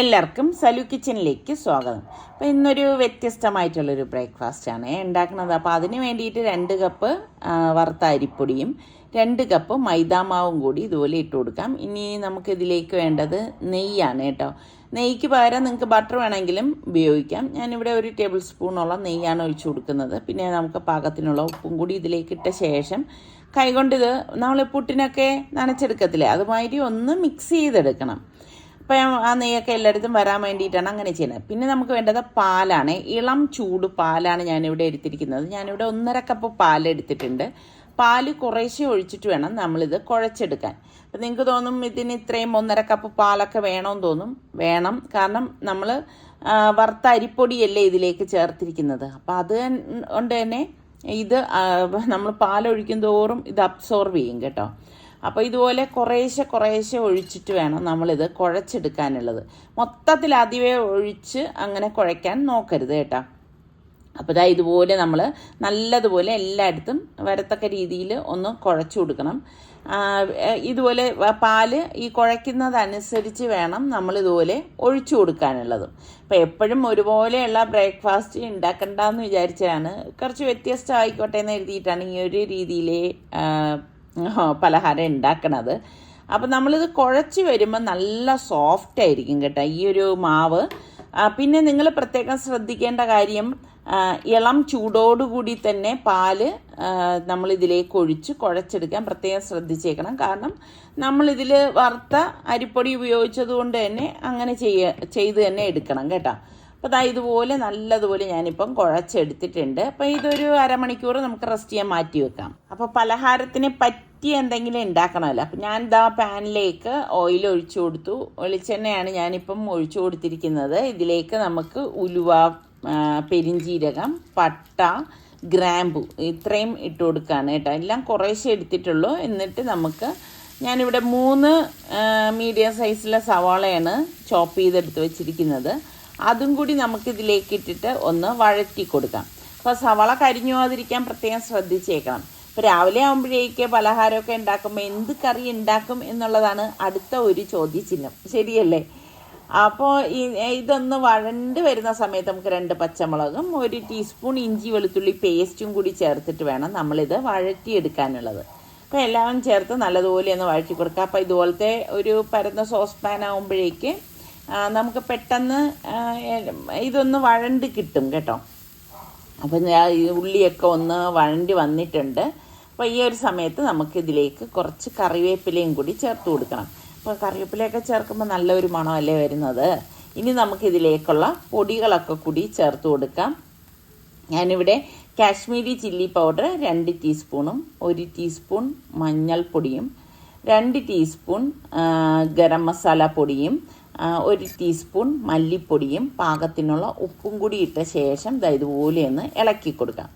എല്ലാവർക്കും സലു കിച്ചണിലേക്ക് സ്വാഗതം. അപ്പോൾ ഇന്നൊരു വ്യത്യസ്തമായിട്ടുള്ളൊരു ബ്രേക്ക്ഫാസ്റ്റാണ് ഉണ്ടാക്കുന്നത്. അപ്പോൾ അതിന് വേണ്ടിയിട്ട് 2 കപ്പ് വറുത്ത അരിപ്പൊടിയും 2 കപ്പ് മൈദാമാവും കൂടി ഇതുപോലെ ഇട്ട് കൊടുക്കാം. ഇനി നമുക്കിതിലേക്ക് വേണ്ടത് നെയ്യാണ് കേട്ടോ. നെയ്ക്ക് പകരം നിങ്ങൾക്ക് ബട്ടർ വേണമെങ്കിലും ഉപയോഗിക്കാം. ഞാനിവിടെ 1 ടേബിൾ സ്പൂണോളം നെയ്യാണ് ഒഴിച്ചു കൊടുക്കുന്നത്. പിന്നെ നമുക്ക് പാകത്തിനുള്ള ഉപ്പും കൂടി ഇതിലേക്ക് ഇട്ട ശേഷം കൈകൊണ്ട് ഇത് നമ്മൾ പുട്ടിനൊക്കെ നനച്ചെടുക്കത്തില്ലേ, അതുമാതിരി ഒന്ന് മിക്സ് ചെയ്തെടുക്കണം. അപ്പം ആ നെയ്യൊക്കെ എല്ലായിടത്തും വരാൻ വേണ്ടിയിട്ടാണ് അങ്ങനെ ചെയ്യുന്നത്. പിന്നെ നമുക്ക് വേണ്ടത് പാലാണ്. ഇളം ചൂട് പാലാണ് ഞാനിവിടെ എടുത്തിരിക്കുന്നത്. ഞാനിവിടെ 1.5 കപ്പ് പാലെടുത്തിട്ടുണ്ട്. പാല് കുറേശ്ശെ ഒഴിച്ചിട്ട് വേണം നമ്മളിത് കുഴച്ചെടുക്കാൻ. അപ്പം നിങ്ങൾക്ക് തോന്നും ഇതിന് ഇത്രയും 1.5 കപ്പ് പാലൊക്കെ വേണമെന്ന് തോന്നും. വേണം, കാരണം നമ്മൾ വറുത്ത അരിപ്പൊടിയല്ലേ ഇതിലേക്ക് ചേർത്തിരിക്കുന്നത്. അപ്പം അത് കൊണ്ട് തന്നെ ഇത് നമ്മൾ പാലൊഴിക്കും തോറും ഇത് അബ്സോർവ് ചെയ്യും കേട്ടോ. അപ്പോൾ ഇതുപോലെ കുറേശ്ശെ ഒഴിച്ചിട്ട് വേണം നമ്മളിത് കുഴച്ചെടുക്കാനുള്ളത്. മൊത്തത്തിൽ ആദ്യമേ ഒഴിച്ച് അങ്ങനെ കുഴയ്ക്കാൻ നോക്കരുത് കേട്ടോ. അപ്പോൾ ഇതുപോലെ നമ്മൾ നല്ലതുപോലെ എല്ലായിടത്തും വരത്തക്ക രീതിയിൽ ഒന്ന് കുഴച്ചു കൊടുക്കണം. ഇതുപോലെ പാല് ഈ കുഴയ്ക്കുന്നതനുസരിച്ച് വേണം നമ്മളിതുപോലെ ഒഴിച്ചു കൊടുക്കാനുള്ളത്. അപ്പോൾ എപ്പോഴും ഒരുപോലെയുള്ള ബ്രേക്ക്ഫാസ്റ്റ് ഉണ്ടാക്കണ്ടെന്ന് വിചാരിച്ചാണ്, കുറച്ച് വ്യത്യസ്തമായിക്കോട്ടെ എന്ന് എഴുതിയിട്ടാണ് ഈ ഒരു രീതിയിലെ പലഹാരം ഉണ്ടാക്കണത്. അപ്പം നമ്മളിത് കുഴച്ച് വരുമ്പോൾ നല്ല സോഫ്റ്റ് ആയിരിക്കും കേട്ടോ ഈ ഒരു മാവ്. പിന്നെ നിങ്ങൾ പ്രത്യേകം ശ്രദ്ധിക്കേണ്ട കാര്യം, ഇളം ചൂടോടുകൂടി തന്നെ പാല് നമ്മളിതിലേക്ക് ഒഴിച്ച് കുഴച്ചെടുക്കാൻ പ്രത്യേകം ശ്രദ്ധിച്ചേക്കണം. കാരണം നമ്മളിതിൽ വറുത്ത അരിപ്പൊടി ഉപയോഗിച്ചത് കൊണ്ട് തന്നെ അങ്ങനെ ചെയ്ത് തന്നെ എടുക്കണം കേട്ടോ. അപ്പോൾ ഇതുപോലെ നല്ലതുപോലെ ഞാനിപ്പം കുഴച്ചെടുത്തിട്ടുണ്ട്. അപ്പോൾ ഇതൊരു അരമണിക്കൂർ നമുക്ക് റെസ്റ്റ് ചെയ്യാൻ മാറ്റി വെക്കാം. അപ്പോൾ പലഹാരത്തിന് പറ്റിയ എന്തെങ്കിലും ഉണ്ടാക്കണമല്ലോ. അപ്പോൾ ഞാൻ പാനിലേക്ക് ഓയിൽ ഒഴിച്ചു കൊടുത്തു. വെളിച്ചെണ്ണയാണ് ഞാനിപ്പം ഒഴിച്ചു കൊടുത്തിരിക്കുന്നത്. ഇതിലേക്ക് നമുക്ക് ഉലുവ, പെരിഞ്ചീരകം, പട്ട, ഗ്രാമ്പു ഇത്രയും ഇട്ട് കൊടുക്കുകയാണ് കേട്ടോ. എല്ലാം കുറേശ്ശെ എടുത്തിട്ടുള്ളൂ. എന്നിട്ട് ഞാനിവിടെ 3 മീഡിയം സൈസിലെ സവാളയാണ് ചോപ്പ് ചെയ്തെടുത്ത് വെച്ചിരിക്കുന്നത്. അതും കൂടി നമുക്കിതിലേക്ക് ഇട്ടിട്ട് ഒന്ന് വഴറ്റി കൊടുക്കാം. അപ്പോൾ സവാള കരിഞ്ഞു പോകാതിരിക്കാൻ പ്രത്യേകം ശ്രദ്ധിച്ചേക്കണം. ഇപ്പോൾ രാവിലെ ആകുമ്പോഴേക്ക് പലഹാരമൊക്കെ ഉണ്ടാക്കുമ്പോൾ എന്ത് കറി ഉണ്ടാക്കും എന്നുള്ളതാണ് അടുത്ത ഒരു ചോദ്യചിഹ്നം, ശരിയല്ലേ? അപ്പോൾ ഇതൊന്ന് വഴണ്ട് വരുന്ന സമയത്ത് നമുക്ക് 2 പച്ചമുളകും 1 ടീസ്പൂൺ ഇഞ്ചി വെളുത്തുള്ളി പേസ്റ്റും കൂടി ചേർത്തിട്ട് വേണം നമ്മളിത് വഴറ്റിയെടുക്കാനുള്ളത്. അപ്പോൾ എല്ലാം ചേർത്ത് നല്ലതുപോലെ ഒന്ന് വഴറ്റി കൊടുക്കുക. അപ്പോൾ ഇതുപോലത്തെ ഒരു പരന്ന സോസ് പാൻ ആകുമ്പോഴേക്ക് നമുക്ക് പെട്ടെന്ന് ഇതൊന്ന് വഴണ്ട് കിട്ടും കേട്ടോ. അപ്പം ഉള്ളിയൊക്കെ ഒന്ന് വഴണ്ടി വന്നിട്ടുണ്ട്. അപ്പോൾ ഈ ഒരു സമയത്ത് നമുക്കിതിലേക്ക് കുറച്ച് കറിവേപ്പിലയും കൂടി ചേർത്ത് കൊടുക്കണം. അപ്പോൾ കറിവേപ്പിലയൊക്കെ ചേർക്കുമ്പോൾ നല്ലൊരു മണമല്ലേ വരുന്നത്. ഇനി നമുക്കിതിലേക്കുള്ള പൊടികളൊക്കെ കൂടി ചേർത്ത് കൊടുക്കാം. ഞാനിവിടെ കാശ്മീരി ചില്ലി പൗഡർ 2 ടീസ്പൂണും 1 ടീസ്പൂൺ മഞ്ഞൾപ്പൊടിയും 2 ടീസ്പൂൺ ഗരം മസാല പൊടിയും 1 ടീസ്പൂൺ മല്ലിപ്പൊടിയും പാകത്തിനുള്ള ഉപ്പും കൂടി ഇട്ട ശേഷം ഇതുപോലെ ഒന്ന് ഇളക്കി കൊടുക്കാം.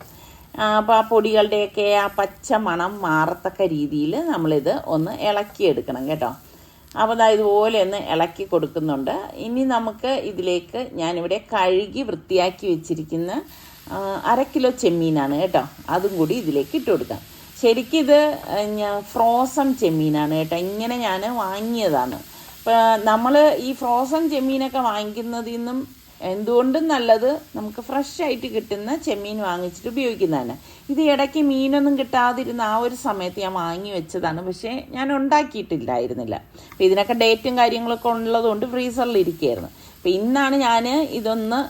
അപ്പോൾ ആ പൊടികളുടെയൊക്കെ ആ പച്ച മണം മാറത്തക്ക രീതിയിൽ നമ്മളിത് ഒന്ന് ഇളക്കിയെടുക്കണം കേട്ടോ. അപ്പോൾ ഇതുപോലെ ഒന്ന് ഇളക്കി കൊടുക്കുന്നുണ്ട്. ഇനി നമുക്ക് ഇതിലേക്ക് ഞാനിവിടെ കഴുകി വൃത്തിയാക്കി വെച്ചിരിക്കുന്ന 1/2 കിലോ ചെമ്മീനാണ് കേട്ടോ. അതും കൂടി ഇതിലേക്ക് ഇട്ട് കൊടുക്കാം. ശരിക്കും ഇത് ഫ്രോസൺ ചെമ്മീനാണ് കേട്ടോ. ഇങ്ങനെ ഞാൻ വാങ്ങിയതാണ്. അപ്പോൾ നമ്മൾ ഈ ഫ്രോസൺ ചെമ്മീനൊക്കെ വാങ്ങിക്കുന്നതിൽ നിന്നും എന്തുകൊണ്ടും നല്ലത് നമുക്ക് ഫ്രഷ് ആയിട്ട് കിട്ടുന്ന ചെമ്മീൻ വാങ്ങിച്ചിട്ട് ഉപയോഗിക്കുന്നതാണ്. ഇത് ഇടയ്ക്ക് മീനൊന്നും കിട്ടാതിരുന്ന ആ ഒരു സമയത്ത് ഞാൻ വാങ്ങി വെച്ചതാണ്. പക്ഷേ ഞാൻ ഉണ്ടാക്കിയിട്ടില്ലായിരുന്നില്ല. അപ്പോൾ ഇതിനൊക്കെ ഡേറ്റും കാര്യങ്ങളൊക്കെ ഉള്ളതുകൊണ്ട് ഫ്രീസറിൽ ഇരിക്കുകയായിരുന്നു. അപ്പോൾ ഇന്നാണ് ഞാൻ ഇതൊന്ന്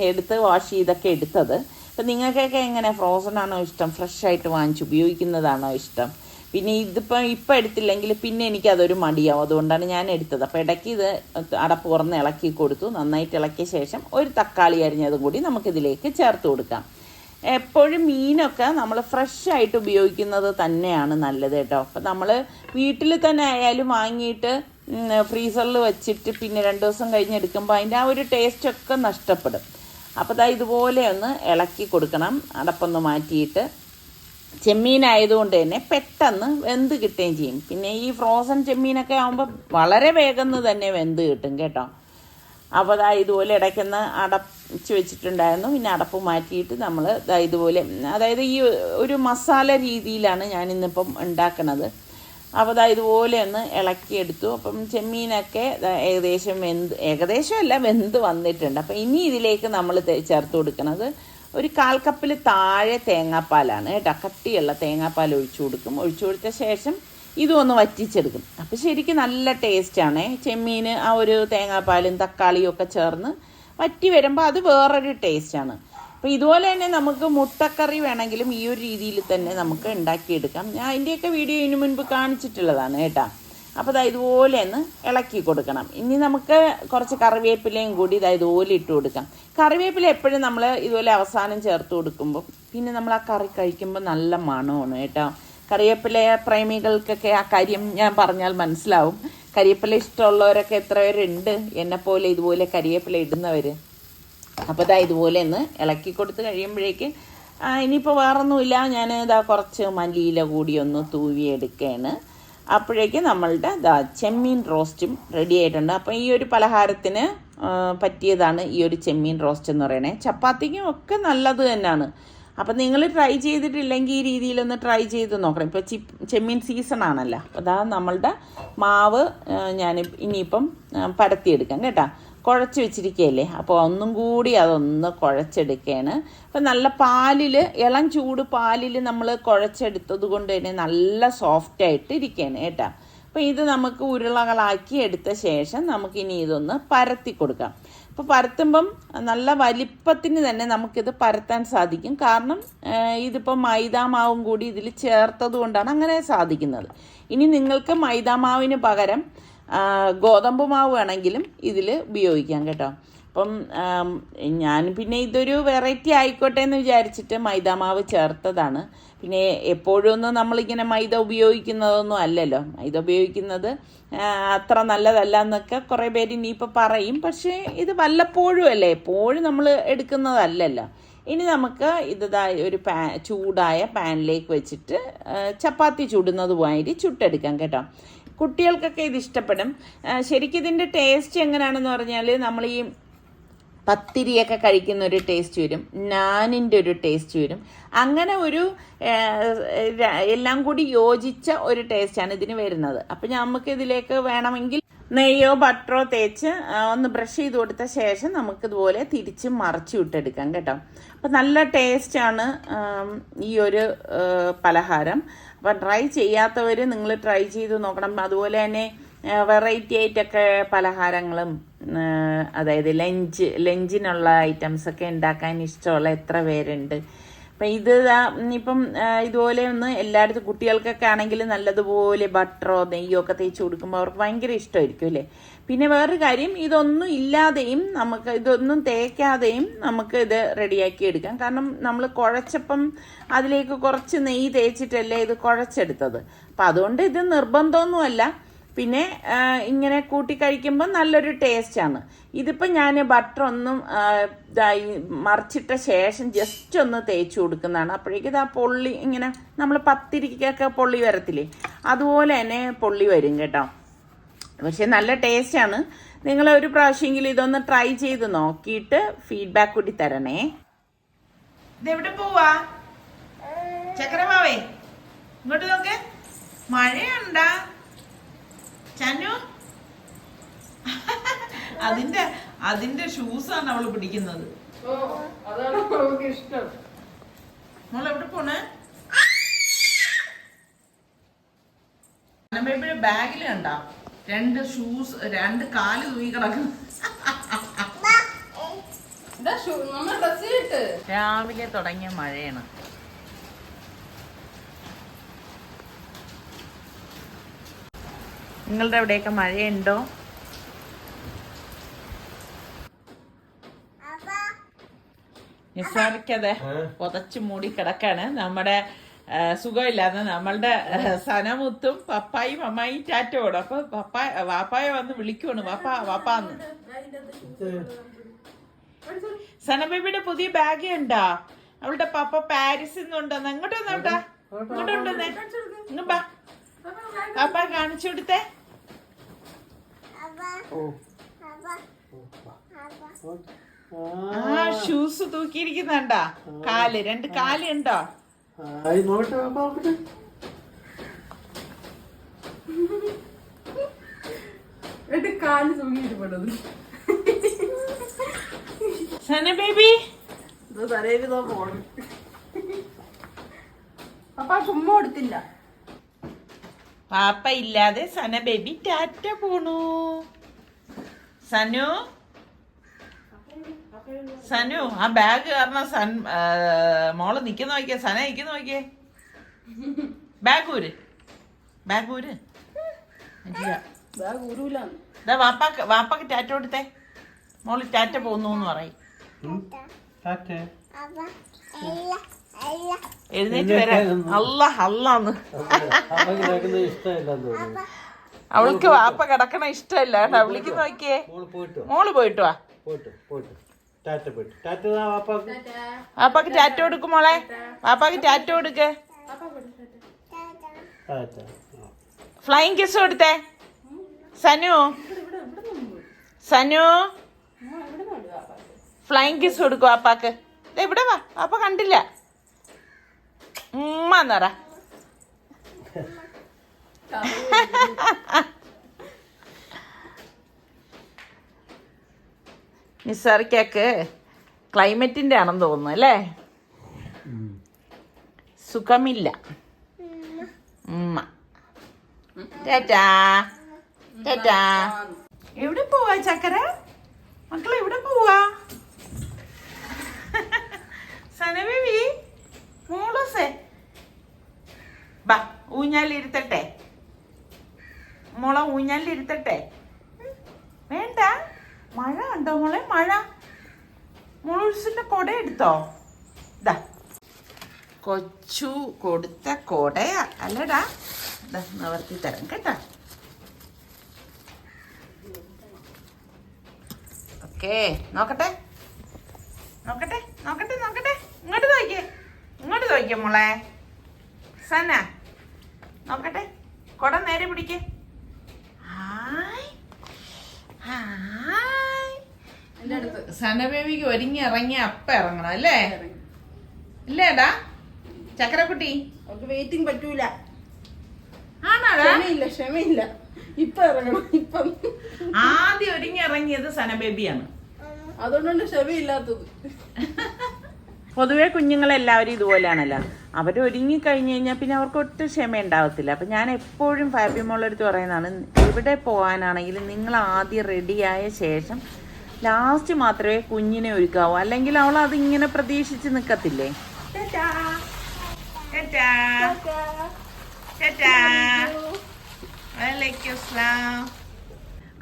എടുത്ത് വാഷ് ചെയ്തൊക്കെ എടുത്തത്. അപ്പോൾ നിങ്ങൾക്കൊക്കെ എങ്ങനെ, ഫ്രോസൺ ആണോ ഇഷ്ടം, ഫ്രഷ് ആയിട്ട് വാങ്ങിച്ച് ഉപയോഗിക്കുന്നതാണോ ഇഷ്ടം? പിന്നെ ഇപ്പം എടുത്തില്ലെങ്കിൽ പിന്നെ എനിക്കതൊരു മടിയാവും. അതുകൊണ്ടാണ് ഞാൻ എടുത്തത്. അപ്പോൾ ഇടയ്ക്ക് ഇത് അടപ്പ് തുറന്ന് ഇളക്കി കൊടുത്തു. നന്നായിട്ട് ഇളക്കിയ ശേഷം 1 തക്കാളി അരിഞ്ഞതും കൂടി നമുക്കിതിലേക്ക് ചേർത്ത് കൊടുക്കാം. എപ്പോഴും മീനൊക്കെ നമ്മൾ ഫ്രഷ് ആയിട്ട് ഉപയോഗിക്കുന്നത് തന്നെയാണ് നല്ലത് കേട്ടോ. അപ്പം നമ്മൾ വീട്ടിൽ തന്നെ ആയാലും വാങ്ങിയിട്ട് ഫ്രീസറിൽ വെച്ചിട്ട് പിന്നെ 2 ദിവസം കഴിഞ്ഞ് എടുക്കുമ്പോൾ അതിൻ്റെ ആ ഒരു ടേസ്റ്റൊക്കെ നഷ്ടപ്പെടും. അപ്പോൾ ഇതുപോലെ ഒന്ന് ഇളക്കി കൊടുക്കണം. അടപ്പൊന്ന് മാറ്റിയിട്ട് ചെമ്മീനായതുകൊണ്ട് തന്നെ പെട്ടെന്ന് വെന്ത് കിട്ടുകയും ചെയ്യും. പിന്നെ ഈ ഫ്രോസൺ ചെമ്മീനൊക്കെ ആകുമ്പോൾ വളരെ വേഗം തന്നെ വെന്ത് കിട്ടും കേട്ടോ. അപ്പോൾ ഇതുപോലെ ഇടയ്ക്കൊന്ന് അടച്ച് വെച്ചിട്ടുണ്ടായിരുന്നു. പിന്നെ അടപ്പ് മാറ്റിയിട്ട് നമ്മൾ ഇതുപോലെ, അതായത് ഈ ഒരു മസാല രീതിയിലാണ് ഞാനിന്നിപ്പം ഉണ്ടാക്കണത്. അപ്പോൾ ഇതുപോലെ ഒന്ന് ഇളക്കിയെടുത്തു. അപ്പം ചെമ്മീനൊക്കെ ഏകദേശമല്ല വെന്ത് വന്നിട്ടുണ്ട്. അപ്പം ഇനി ഇതിലേക്ക് നമ്മൾ ചേർത്ത് കൊടുക്കുന്നത് ഒരു 1/4 കപ്പിൽ താഴെ തേങ്ങാപ്പാലാണ് കേട്ടോ. കട്ടിയുള്ള തേങ്ങാപ്പാൽ ഒഴിച്ചു കൊടുത്ത ശേഷം ഇതും ഒന്ന് വറ്റിച്ചെടുക്കും. അപ്പോൾ ശരിക്കും നല്ല ടേസ്റ്റാണ്. ചെമ്മീൻ ആ ഒരു തേങ്ങാപ്പാലും തക്കാളിയും ഒക്കെ ചേർന്ന് വറ്റി വരുമ്പോൾ അത് വേറൊരു ടേസ്റ്റാണ്. അപ്പോൾ ഇതുപോലെ തന്നെ നമുക്ക് മുട്ടക്കറി വേണമെങ്കിലും ഈ ഒരു രീതിയിൽ തന്നെ നമുക്ക് ഉണ്ടാക്കിയെടുക്കാം. ഞാൻ അതിൻ്റെയൊക്കെ വീഡിയോ ഇതിനു മുൻപ് കാണിച്ചിട്ടുള്ളതാണ് കേട്ടോ. അപ്പോൾ ഇതുപോലെ ഒന്ന് ഇളക്കി കൊടുക്കണം. ഇനി നമുക്ക് കുറച്ച് കറിവേപ്പിലയും കൂടി ഇതുപോലെ ഇട്ട് കൊടുക്കാം. കറിവേപ്പില എപ്പോഴും നമ്മൾ ഇതുപോലെ അവസാനം ചേർത്ത് കൊടുക്കുമ്പോൾ പിന്നെ നമ്മൾ ആ കറി കഴിക്കുമ്പോൾ നല്ല മണമാണ് കേട്ടോ. കറിവേപ്പില പ്രേമികൾക്കൊക്കെ ആ കാര്യം ഞാൻ പറഞ്ഞാൽ മനസ്സിലാവും. കരിവേപ്പില ഇഷ്ടമുള്ളവരൊക്കെ എത്ര പേരുണ്ട് എന്നെപ്പോലെ ഇതുപോലെ കരിവേപ്പില ഇടുന്നവർ. അപ്പോൾ ഇതുപോലെ ഒന്ന് ഇളക്കി കൊടുത്ത് കഴിയുമ്പോഴേക്ക് ഇനിയിപ്പോൾ വേറൊന്നുമില്ല, ഞാൻ കുറച്ച് മല്ലിയില കൂടി ഒന്ന് തൂവിയെടുക്കുകയാണ്. അപ്പോഴേക്ക് നമ്മളുടെ ചെമ്മീൻ റോസ്റ്റും റെഡി ആയിട്ടുണ്ട്. അപ്പോൾ ഈ ഒരു പലഹാരത്തിന് പറ്റിയതാണ് ഈ ഒരു ചെമ്മീൻ റോസ്റ്റ് എന്ന് പറയണേ. ചപ്പാത്തിക്കും ഒക്കെ നല്ലത് തന്നെയാണ്. അപ്പം നിങ്ങൾ ട്രൈ ചെയ്തിട്ടില്ലെങ്കിൽ ഈ രീതിയിലൊന്ന് ട്രൈ ചെയ്ത് നോക്കണം. ഇപ്പോൾ ചെമ്മീൻ സീസൺ ആണല്ലോ. അപ്പോൾ നമ്മളുടെ മാവ് ഞാൻ ഇനിയിപ്പം പരത്തിയെടുക്കാം കേട്ടോ. കുഴച്ച് വെച്ചിരിക്കുകയല്ലേ, അപ്പോൾ ഒന്നും കൂടി അതൊന്ന് കുഴച്ചെടുക്കുകയാണ്. അപ്പം നല്ല പാലിൽ, ഇളം ചൂട് പാലിൽ നമ്മൾ കുഴച്ചെടുത്തത് കൊണ്ട് തന്നെ നല്ല സോഫ്റ്റായിട്ട് ഇരിക്കുകയാണ് കേട്ടോ. അപ്പോൾ ഇത് നമുക്ക് ഉരുളകളാക്കി എടുത്ത ശേഷം നമുക്കിനി ഇതൊന്ന് പരത്തി കൊടുക്കാം. അപ്പോൾ പരത്തുമ്പം നല്ല വലിപ്പത്തിന് തന്നെ നമുക്കിത് പരത്താൻ സാധിക്കും. കാരണം ഇതിപ്പോൾ മൈദാമാവും കൂടി ഇതിൽ ചേർത്തത് കൊണ്ടാണ് അങ്ങനെ സാധിക്കുന്നത്. ഇനി നിങ്ങൾക്ക് മൈദാമാവിന് പകരം ഗോതമ്പ് മാവ് വേണമെങ്കിലും ഇതിൽ ഉപയോഗിക്കാം കേട്ടോ. അപ്പം ഞാൻ പിന്നെ ഇതൊരു വെറൈറ്റി ആയിക്കോട്ടെ എന്ന് വിചാരിച്ചിട്ട് മൈദാമാവ് ചേർത്തതാണ്. പിന്നെ എപ്പോഴൊന്നും നമ്മളിങ്ങനെ മൈദ ഉപയോഗിക്കുന്നതൊന്നും അല്ലല്ലോ. മൈദ ഉപയോഗിക്കുന്നത് അത്ര നല്ലതല്ല എന്നൊക്കെ കുറേ പേര് ഇനിയിപ്പോൾ പറയും. പക്ഷേ ഇത് വല്ലപ്പോഴും അല്ലേ, എപ്പോഴും നമ്മൾ എടുക്കുന്നതല്ലല്ലോ. ഇനി നമുക്ക് ഒരു ചൂടായ പാനിലേക്ക് വെച്ചിട്ട് ചപ്പാത്തി ചുടുന്നത് മാതിരി ചുട്ടെടുക്കാം കേട്ടോ. കുട്ടികൾക്കൊക്കെ ഇത് ഇഷ്ടപ്പെടും. ശരിക്കും ഇതിൻ്റെ ടേസ്റ്റ് എങ്ങനെയാണെന്ന് പറഞ്ഞാൽ നമ്മൾ ഈ പത്തിരിയൊക്കെ കഴിക്കുന്ന ഒരു ടേസ്റ്റ് വരും, നാനിൻ്റെ ഒരു ടേസ്റ്റ് വരും. അങ്ങനെ ഒരു എല്ലാം കൂടി യോജിച്ച ഒരു ടേസ്റ്റാണ് ഇതിന് വരുന്നത്. അപ്പം നമുക്ക് ഇതിലേക്ക് വേണമെങ്കിൽ നെയ്യോ ബട്ടറോ തേച്ച് ഒന്ന് ബ്രഷ് ചെയ്ത് കൊടുത്ത ശേഷം നമുക്കിതുപോലെ തിരിച്ച് മറിച്ച് വിട്ടെടുക്കാം കേട്ടോ. അപ്പം നല്ല ടേസ്റ്റാണ് ഈ ഒരു പലഹാരം. അപ്പം ട്രൈ ചെയ്യാത്തവർ നിങ്ങൾ ട്രൈ ചെയ്ത് നോക്കണം. അതുപോലെ തന്നെ വെറൈറ്റി ആയിട്ടൊക്കെ പലഹാരങ്ങളും അതായത് ലഞ്ചിനുള്ള ഐറ്റംസൊക്കെ ഉണ്ടാക്കാൻ ഇഷ്ടമുള്ള എത്ര പേരുണ്ട്. അപ്പം ഇപ്പം ഇതുപോലെ ഒന്ന് എല്ലായിടത്തും കുട്ടികൾക്കൊക്കെ ആണെങ്കിൽ നല്ലതുപോലെ ബട്ടറോ നെയ്യോ ഒക്കെ തേച്ച് കൊടുക്കുമ്പോൾ അവർക്ക് ഭയങ്കര ഇഷ്ടമായിരിക്കും അല്ലേ. പിന്നെ വേറൊരു കാര്യം, ഇതൊന്നും ഇല്ലാതെയും ഇതൊന്നും തേക്കാതെയും നമുക്ക് ഇത് റെഡിയാക്കി എടുക്കാം. കാരണം നമ്മൾ കുഴച്ചപ്പം അതിലേക്ക് കുറച്ച് നെയ്യ് തേച്ചിട്ടല്ലേ ഇത് കുഴച്ചെടുത്തത്. അപ്പം അതുകൊണ്ട് ഇത് നിർബന്ധമൊന്നുമല്ല. പിന്നെ ഇങ്ങനെ കൂട്ടി കഴിക്കുമ്പോൾ നല്ലൊരു ടേസ്റ്റാണ്. ഇതിപ്പോൾ ഞാൻ ബട്ടർ ഒന്നും മറിച്ചിട്ട ശേഷം ജസ്റ്റ് ഒന്ന് തേച്ച് കൊടുക്കുന്നതാണ്. അപ്പോഴേക്കും ഇത് ആ പൊള്ളി ഇങ്ങനെ നമ്മൾ പത്തിരിക്കൊക്കെ പൊള്ളി വരത്തില്ലേ, അതുപോലെ തന്നെ പൊള്ളി വരും കേട്ടോ. പക്ഷെ നല്ല ടേസ്റ്റാണ്. നിങ്ങൾ ഒരു പ്രാവശ്യമെങ്കിലും ഇതൊന്ന് ട്രൈ ചെയ്ത് നോക്കിയിട്ട് ഫീഡ്ബാക്ക് കൂടി തരണേ. ഇതെവിടെ പോവാ ചക്രമാവേ? ഇങ്ങോട്ട് നോക്ക്, മഴയുണ്ടാ ചാനു? അതിന്റെ ഷൂസാണ് അവള് പിടിക്കുന്നത്. മോൾ എവിടെ പോണേ? ബേബിയുടെ ബാഗിൽ കണ്ടാ 2 ഷൂസ്, 2 കാല് തൂങ്ങി കിടക്കുന്നു. രാവിലെ തുടങ്ങിയ മഴയാണ്. നിങ്ങളുടെ അവിടെയൊക്കെ മഴയുണ്ടോ? നിസാറിക്കതെ പുതച്ചു മൂടി കിടക്കാണ്. നമ്മുടെ സുഖമില്ലാതെ നമ്മളുടെ സനമുത്തും പപ്പായും അമ്മായി ടാറ്റോടും. അപ്പൊ വാപ്പായ വന്ന് വിളിക്കുവാണ്, വാപ്പാന്ന്. സനബേബിയുടെ പുതിയ ബാഗ് ഉണ്ടോ? അവളുടെ പപ്പ പാരീസിൽ നിന്നുണ്ടെന്ന്. എങ്ങോട്ട് വന്നോട്ടാ, ഇങ്ങോട്ട് ഉണ്ടെന്നേ, ഇങ്ങ് ബാ, പാപ്പ കാണിച്ചു കൊടുത്തേ. ആ ഷൂസ് തൂക്കിയിരിക്കുന്നുണ്ടാ? 2 കാല് ഉണ്ടോ? കാല് തൂങ്ങിയിട്ടുണ്ട്. സന ബേബി തലയിലോ പോണം. പപ്പ ചുമ്മാ കൊടുത്തില്ല. പാപ്പ ഇല്ലാതെ സന ബേബി ടാറ്റ പോണു. സനു സനു ആ ബാഗ് കാരണം മോള് നിക്കുന്ന നോക്കിയേ, സന നിക്കുന്ന നോക്കിയേ. ബാഗ് ഊര് വാപ്പാക്ക് ടാറ്റ കൊടുത്തേ. മോള് ടാറ്റ പോന്നു എന്ന് പറയും. എഴുന്നേറ്റ് വരാൻ അല്ലാന്ന്. അവൾക്ക് വാപ്പ കിടക്കണ ഇഷ്ടമല്ല കേട്ടോ. വിളിക്കുന്ന നോക്കിയേ. മോള് പോയിട്ട് വാ. വാപ്പാക്ക് ടാറ്റ കൊടുക്കും മോളെ. വാപ്പാക്ക് ടാറ്റ കൊടുക്ക്. ഫ്ലൈങ് കിസ് കൊടുത്തേ. സനു ഫ്ലൈങ് കിസ് കൊടുക്കും വാപ്പാക്ക്. ഇവിടെ വാ. വാപ്പ കണ്ടില്ല. ഉമ്മന്നറ. നിസാറിക്കാക്ക് ക്ലൈമറ്റിന്റെ ആണെന്ന് തോന്നുന്നു അല്ലേ? സുഖമില്ല. ഉമ്മ ടാറ്റാ. എവിടെ പോവാ ചക്കര? മക്കളെ എവിടെ പോവാ? സനബേബി മോളൂസേ ബാ ഊഞ്ഞാലിരുത്തട്ടെ. മോളെ ഊഞ്ഞാലിരുത്തട്ടെ. വേണ്ട. മഴ ഉണ്ടോ മോളെ? മഴ. മോളൂസിന്റെ കൊട എടുത്തോ? ഇതാ കൊച്ചു കൊടുത്ത കൊടയാ അല്ലടാ. ഇതാ നിവർത്തി തരാം കേട്ടാ. ഓക്കേ നോക്കട്ടെ. ഇങ്ങോട്ട് നോക്കിയേ മോളെ. സന നോക്കട്ടെ. കൊട നേരെ പിടിക്ക്. സനബേബിക്ക് ഒരുങ്ങി ഇറങ്ങി അപ്പ ഇറങ്ങണം അല്ലേ? ഇല്ലേടാ ചക്കരക്കുട്ടി? വെയിറ്റിംഗ് പറ്റൂല. ആണോടാ? ക്ഷമയില്ല. ഇപ്പൊ ഇറങ്ങണം. ഇപ്പം ആദ്യം ഒരുങ്ങി ഇറങ്ങിയത് സനബേബിയാണ്. അതുകൊണ്ടാണ് ക്ഷമയില്ലാത്തത്. പൊതുവെ കുഞ്ഞുങ്ങളെല്ലാവരും ഇതുപോലെയാണല്ലോ. അവർ ഒരുങ്ങി കഴിഞ്ഞ് കഴിഞ്ഞാൽ പിന്നെ അവർക്ക് ഒട്ടും ക്ഷമ ഉണ്ടാവത്തില്ല. അപ്പം ഞാൻ എപ്പോഴും ഫാബി മോളെടുത്ത് പറയുന്നതാണ്, എവിടെ പോകാനാണെങ്കിലും നിങ്ങൾ ആദ്യം റെഡിയായ ശേഷം ലാസ്റ്റ് മാത്രമേ കുഞ്ഞിനെ ഒരുക്കാവൂ. അല്ലെങ്കിൽ അവൾ അതിങ്ങനെ പ്രതീക്ഷിച്ച് നിൽക്കത്തില്ലേ.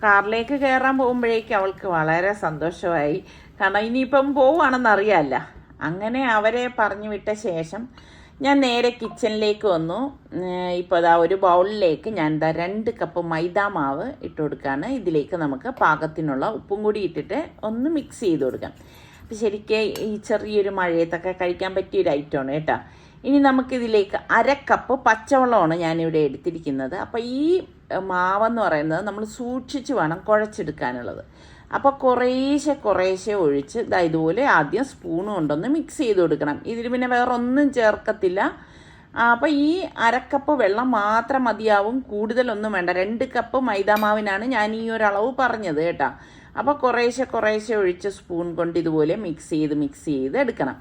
കാറിലേക്ക് കയറാൻ പോകുമ്പോഴേക്കും അവൾക്ക് വളരെ സന്തോഷമായി. കാരണം ഇനിയിപ്പം പോവുകയാണെന്നറിയാമല്ല. അങ്ങനെ അവരെ പറഞ്ഞു വിട്ട ശേഷം ഞാൻ നേരെ കിച്ചണിലേക്ക് വന്നു. ഇപ്പോൾ അതാ ഒരു ബൗളിലേക്ക് ഞാൻ 2 കപ്പ് മൈദാ മാവ് ഇട്ട് കൊടുക്കുകയാണ്. ഇതിലേക്ക് നമുക്ക് പാകത്തിനുള്ള ഉപ്പും കൂടി ഇട്ടിട്ട് ഒന്ന് മിക്സ് ചെയ്ത് കൊടുക്കാം. അപ്പോൾ ശരിക്കും ഈ ചെറിയൊരു മഴയത്തൊക്കെ കഴിക്കാൻ പറ്റിയൊരു ഐറ്റമാണ് കേട്ടോ. ഇനി നമുക്കിതിലേക്ക് 1/2 കപ്പ് പച്ചവെള്ളമാണ് ഞാനിവിടെ എടുത്തിരിക്കുന്നത്. അപ്പോൾ ഈ മാവെന്ന് പറയുന്നത് നമ്മൾ സൂക്ഷിച്ച് വേണം കുഴച്ചെടുക്കാനുള്ളത്. അപ്പോൾ കുറേശ്ശെ ഒഴിച്ച് ഇതുപോലെ ആദ്യം സ്പൂൺ കൊണ്ടൊന്ന് മിക്സ് ചെയ്ത് കൊടുക്കണം. ഇതിൽ പിന്നെ വേറെ ഒന്നും ചേർക്കത്തില്ല. അപ്പോൾ ഈ 1/2 കപ്പ് വെള്ളം മാത്രം മതിയാവും, കൂടുതലൊന്നും വേണ്ട. 2 കപ്പ് മൈദാമാവിനാണ് ഞാൻ ഈ ഒരു അളവ് പറഞ്ഞത് കേട്ടോ. അപ്പോൾ കുറേശ്ശെ ഒഴിച്ച് സ്പൂൺ കൊണ്ട് ഇതുപോലെ മിക്സ് ചെയ്ത് എടുക്കണം.